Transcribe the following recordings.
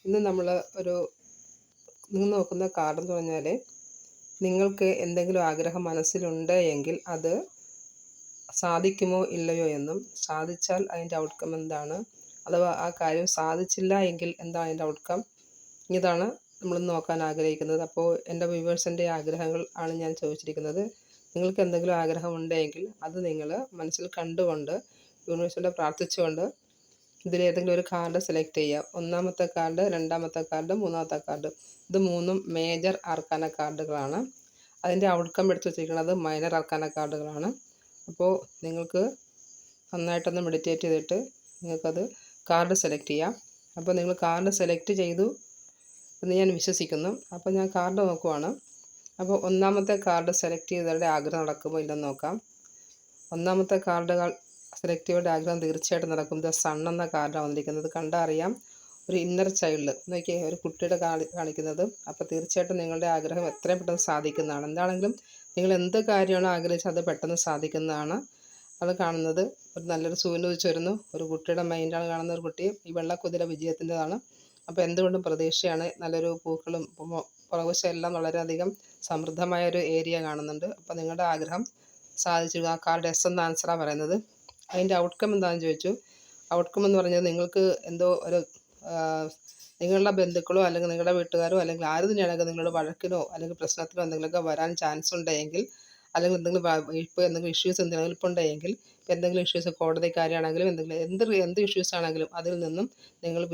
ഇന്ന് നമ്മൾ നിങ്ങൾ നോക്കുന്ന കാർഡെന്ന് പറഞ്ഞാൽ നിങ്ങൾക്ക് എന്തെങ്കിലും ആഗ്രഹം മനസ്സിലുണ്ട് എങ്കിൽ അത് സാധിക്കുമോ ഇല്ലയോ എന്നും, സാധിച്ചാൽ അതിൻ്റെ ഔട്ട്കം എന്താണ്, അഥവാ ആ കാര്യം സാധിച്ചില്ല എങ്കിൽ എന്താണ് അതിൻ്റെ ഔട്ട്കം, ഇതാണ് നമ്മൾ നോക്കാൻ ആഗ്രഹിക്കുന്നത്. അപ്പോൾ എൻ്റെ വ്യൂവേഴ്സിൻ്റെ ആഗ്രഹങ്ങൾ ആണ് ഞാൻ ചോദിച്ചിരിക്കുന്നത്. നിങ്ങൾക്ക് എന്തെങ്കിലും ആഗ്രഹമുണ്ടെങ്കിൽ അത് നിങ്ങൾ മനസ്സിൽ കണ്ടുകൊണ്ട് യൂണിവേഴ്സിനോട് പ്രാർത്ഥിച്ചുകൊണ്ട് ഇതിലേതെങ്കിലും ഒരു കാർഡ് സെലക്ട് ചെയ്യുക. ഒന്നാമത്തെ കാർഡ്, രണ്ടാമത്തെ കാർഡ്, മൂന്നാമത്തെ കാർഡ്, ഇത് മൂന്നും മേജർ ആർക്കാന കാർഡുകളാണ്. അതിൻ്റെ ഔട്ട്കം എടുത്ത് വെച്ചിരിക്കുന്നത് മൈനർ ആർക്കാന കാർഡുകളാണ്. അപ്പോൾ നിങ്ങൾക്ക് നന്നായിട്ടൊന്ന് മെഡിറ്റേറ്റ് ചെയ്തിട്ട് നിങ്ങൾക്കത് കാർഡ് സെലക്ട് ചെയ്യാം. അപ്പോൾ നിങ്ങൾ കാർഡ് സെലക്ട് ചെയ്തു എന്ന് ഞാൻ വിശ്വസിക്കുന്നു. അപ്പോൾ ഞാൻ കാർഡ് നോക്കുവാണ്. അപ്പോൾ ഒന്നാമത്തെ കാർഡ് സെലക്ട് ചെയ്തവരുടെ ആഗ്രഹം നടക്കുമോ ഇല്ലെന്ന് നോക്കാം. ഒന്നാമത്തെ കാർഡുകൾ സെലക്ട് ചെയ്തവരുടെ ആഗ്രഹം തീർച്ചയായിട്ടും നടക്കും. ദ സൺ എന്ന കാർഡാണ് വന്നിരിക്കുന്നത്. കണ്ടാൽ അറിയാം, ഒരു ഇന്നർ ചൈൽഡ് നോക്കിയേ, ഒരു കുട്ടിയുടെ കാണിക്കുന്നത്. അപ്പോൾ തീർച്ചയായിട്ടും നിങ്ങളുടെ ആഗ്രഹം എത്രയും പെട്ടെന്ന് സാധിക്കുന്നതാണ്. എന്താണെങ്കിലും നിങ്ങൾ എന്ത് കാര്യമാണോ ആഗ്രഹിച്ചത് അത് പെട്ടെന്ന് സാധിക്കുന്നതാണ്. അത് കാണുന്നത് ഒരു നല്ലൊരു സൂര്യൻ ഉദിച്ച് വരുന്നു, ഒരു കുട്ടിയുടെ മൈൻഡാണ് കാണുന്ന. ഒരു കുട്ടി ഈ വെള്ളക്കുതിര വിജയത്തിൻ്റെതാണ്. അപ്പോൾ എന്തുകൊണ്ടും പ്രതീക്ഷയാണ്. നല്ലൊരു പൂക്കളും പുറകുവശം എല്ലാം വളരെയധികം സമൃദ്ധമായൊരു ഏരിയ കാണുന്നുണ്ട്. അപ്പോൾ നിങ്ങളുടെ ആഗ്രഹം സാധിച്ചു. ആ കാർഡ് എസ് എന്ന ആൻസറാണ് പറയുന്നത്. അതിൻ്റെ ഔട്ട്കം എന്താണെന്ന് ചോദിച്ചു. ഔട്ട്കം എന്ന് പറഞ്ഞാൽ നിങ്ങൾക്ക് എന്തോ ഒരു നിങ്ങളുടെ ബന്ധുക്കളോ അല്ലെങ്കിൽ നിങ്ങളുടെ വീട്ടുകാരോ അല്ലെങ്കിൽ ആര് തന്നെയാണെങ്കിൽ നിങ്ങളുടെ വഴക്കിനോ അല്ലെങ്കിൽ പ്രശ്നത്തിനോ എന്തെങ്കിലുമൊക്കെ വരാൻ ചാൻസ് ഉണ്ടെങ്കിൽ, അല്ലെങ്കിൽ എന്തെങ്കിലും ഇഷ്യൂസ് നിലനിൽപ്പുണ്ടെങ്കിൽ, എന്തെങ്കിലും ഇഷ്യൂസ് കോടതി കാര്യമാണെങ്കിലും എന്ത് ഇഷ്യൂസ് ആണെങ്കിലും അതിൽ നിന്നും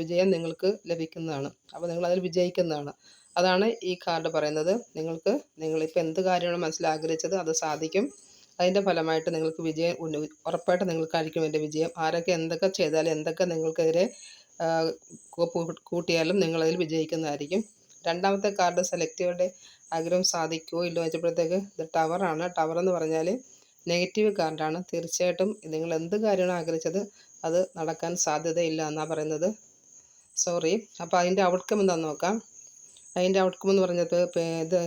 വിജയം നിങ്ങൾക്ക് ലഭിക്കുന്നതാണ്. അപ്പോൾ നിങ്ങൾ അതിൽ വിജയിക്കുന്നതാണ്. അതാണ് ഈ കാർഡ് പറയുന്നത്. നിങ്ങളിപ്പോൾ എന്ത് കാര്യമാണ് മനസ്സിൽ ആഗ്രഹിച്ചത് അത് സാധിക്കും. അതിൻ്റെ ഫലമായിട്ട് നിങ്ങൾക്ക് വിജയം ഉറപ്പായിട്ട് നിങ്ങൾക്കായിരിക്കും എൻ്റെ വിജയം. ആരൊക്കെ എന്തൊക്കെ ചെയ്താലും എന്തൊക്കെ നിങ്ങൾക്കെതിരെ കൂട്ടിയാലും നിങ്ങളതിൽ വിജയിക്കുന്നതായിരിക്കും. രണ്ടാമത്തെ കാർഡ് സെലക്ട് ചെയ്തവരുടെ ആഗ്രഹം സാധിക്കുമോ ഇല്ലോ വെച്ചപ്പോഴത്തേക്ക് ഇത് ടവറാണ്. ടവർ എന്ന് പറഞ്ഞാൽ നെഗറ്റീവ് കാർഡാണ്. തീർച്ചയായിട്ടും നിങ്ങൾ എന്ത് കാര്യമാണ് ആഗ്രഹിച്ചത് അത് നടക്കാൻ സാധ്യതയില്ല എന്നാണ് പറയുന്നത്. സോറി. അപ്പോൾ അതിൻ്റെ ഔട്ട്കം എന്താണെന്ന് നോക്കാം. അതിൻ്റെ ഔട്ട്കം എന്ന് പറഞ്ഞത് ഇത്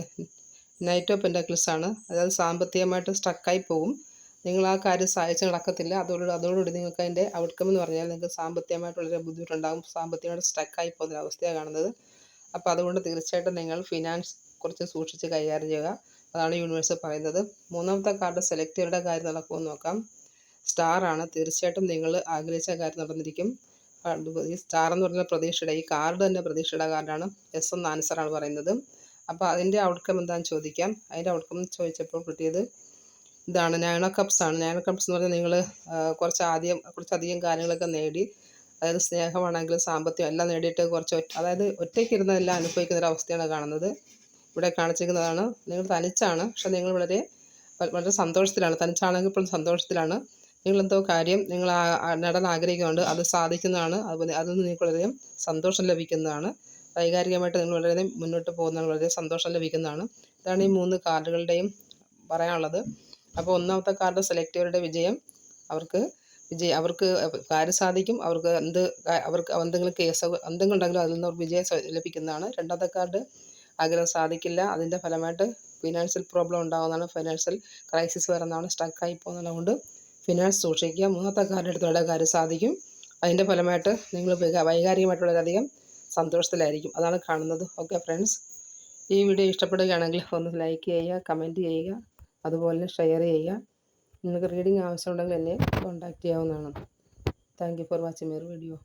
നൈറ്റ് ഓഫ് പെൻറ്റാക്കിൾസ് ആണ്. അതായത് സാമ്പത്തികമായിട്ട് സ്ട്രക്കായി പോകും. നിങ്ങൾ ആ കാര്യം സാധിച്ച് നടക്കത്തില്ല. അതോടുകൂടി നിങ്ങൾക്ക് അതിൻ്റെ ഔട്ട്കം എന്ന് പറഞ്ഞാൽ നിങ്ങൾക്ക് സാമ്പത്തികമായിട്ട് വളരെ ബുദ്ധിമുട്ടുണ്ടാകും. സാമ്പത്തികമായിട്ട് സ്ട്രക്കായി പോകുന്ന അവസ്ഥയാണ് കാണുന്നത്. അപ്പോൾ അതുകൊണ്ട് തീർച്ചയായിട്ടും നിങ്ങൾ ഫിനാൻസ് കുറച്ച് സൂക്ഷിച്ച് കൈകാര്യം ചെയ്യുക. അതാണ് യൂണിവേഴ്സ് പറയുന്നത്. മൂന്നാമത്തെ കാർഡ് സെലക്ട് ചെയ്യേണ്ട കാര്യം നടക്കുമെന്ന് നോക്കാം. സ്റ്റാറാണ്. തീർച്ചയായിട്ടും നിങ്ങൾ ആഗ്രഹിച്ച കാര്യം നടന്നിരിക്കും. ഈ സ്റ്റാർ എന്ന് പറഞ്ഞാൽ പ്രതീക്ഷയുടെ, ഈ കാർഡ് തന്നെ പ്രതീക്ഷയുടെ കാർഡാണ്. എസ് എന്ന ആൻസറാണ് പറയുന്നത്. അപ്പോൾ അതിൻ്റെ ഔട്ട്കം എന്താണെന്ന് ചോദിക്കാം. അതിൻ്റെ ഔട്ട്കം ചോദിച്ചപ്പോൾ കിട്ടിയത് ഇതാണ്, നയൻ ഓഫ് കപ്സ് ആണ്. നയൻ ഓഫ് കപ്സ് എന്ന് പറഞ്ഞാൽ നിങ്ങൾ കുറച്ചധികം കാര്യങ്ങളൊക്കെ നേടി. അതായത് സ്നേഹമാണെങ്കിലും സാമ്പത്തികം എല്ലാം നേടിയിട്ട് അതായത് ഒറ്റയ്ക്ക് ഇരുന്നെല്ലാം അനുഭവിക്കുന്ന ഒരു അവസ്ഥയാണ് കാണുന്നത്. ഇവിടെ കാണിച്ചിരിക്കുന്നതാണ്. നിങ്ങൾ തനിച്ചാണ്, പക്ഷേ നിങ്ങൾ വളരെ സന്തോഷത്തിലാണ്. തനിച്ചാണെങ്കിൽ ഇപ്പോഴും സന്തോഷത്തിലാണ്. നിങ്ങളെന്തോ കാര്യം നേടാൻ ആഗ്രഹിക്കുന്നുണ്ട്, അത് സാധിക്കുന്നതാണ്. അതുപോലെ അതിൽ നിന്ന് നിങ്ങൾക്ക് വളരെയധികം സന്തോഷം ലഭിക്കുന്നതാണ്. വൈകാരികമായിട്ട് നിങ്ങൾ വളരെയധികം മുന്നോട്ട് പോകുന്നതാണ്, വളരെ സന്തോഷം ലഭിക്കുന്നതാണ്. ഇതാണ് ഈ മൂന്ന് കാർഡുകളുടെയും പറയാനുള്ളത്. അപ്പോൾ ഒന്നാമത്തെ കാർഡ് സെലക്ട് ചെയ്തവരുടെ വിജയം, അവർക്ക് കാര്യം സാധിക്കും. അവർക്ക് എന്തെങ്കിലും എന്തെങ്കിലും ഉണ്ടെങ്കിലും അതിൽ നിന്ന് വിജയം ലഭിക്കുന്നതാണ്. രണ്ടാമത്തെ കാർഡ് ആഗ്രഹം സാധിക്കില്ല, അതിൻ്റെ ഫലമായിട്ട് ഫിനാൻഷ്യൽ പ്രോബ്ലം ഉണ്ടാകുന്നതാണ്. ഫിനാൻഷ്യൽ ക്രൈസിസ് വരുന്നതാണ്, സ്ട്രക്കായി പോകുന്നതുകൊണ്ട് കൊണ്ട് ഫിനാൻസ് സൂക്ഷിക്കുക. മൂന്നാമത്തെ കാർഡ് എടുത്തവരുടെ കാര്യം സാധിക്കും. അതിൻ്റെ ഫലമായിട്ട് നിങ്ങൾ വൈകാരികമായിട്ട് വളരെയധികം സന്തോഷത്തിലായിരിക്കും. അതാണ് കാണുന്നത്. ഓക്കെ ഫ്രണ്ട്സ്, ഈ വീഡിയോ ഇഷ്ടപ്പെടുകയാണെങ്കിൽ ഒന്ന് ലൈക്ക് ചെയ്യുക, കമൻറ്റ് ചെയ്യുക, അതുപോലെ ഷെയർ ചെയ്യുക. നിങ്ങൾക്ക് റീഡിംഗ് ആവശ്യമുണ്ടെങ്കിൽ എന്നെ കോൺടാക്റ്റ് ചെയ്യാവുന്നതാണ്. Thank you for watching my video.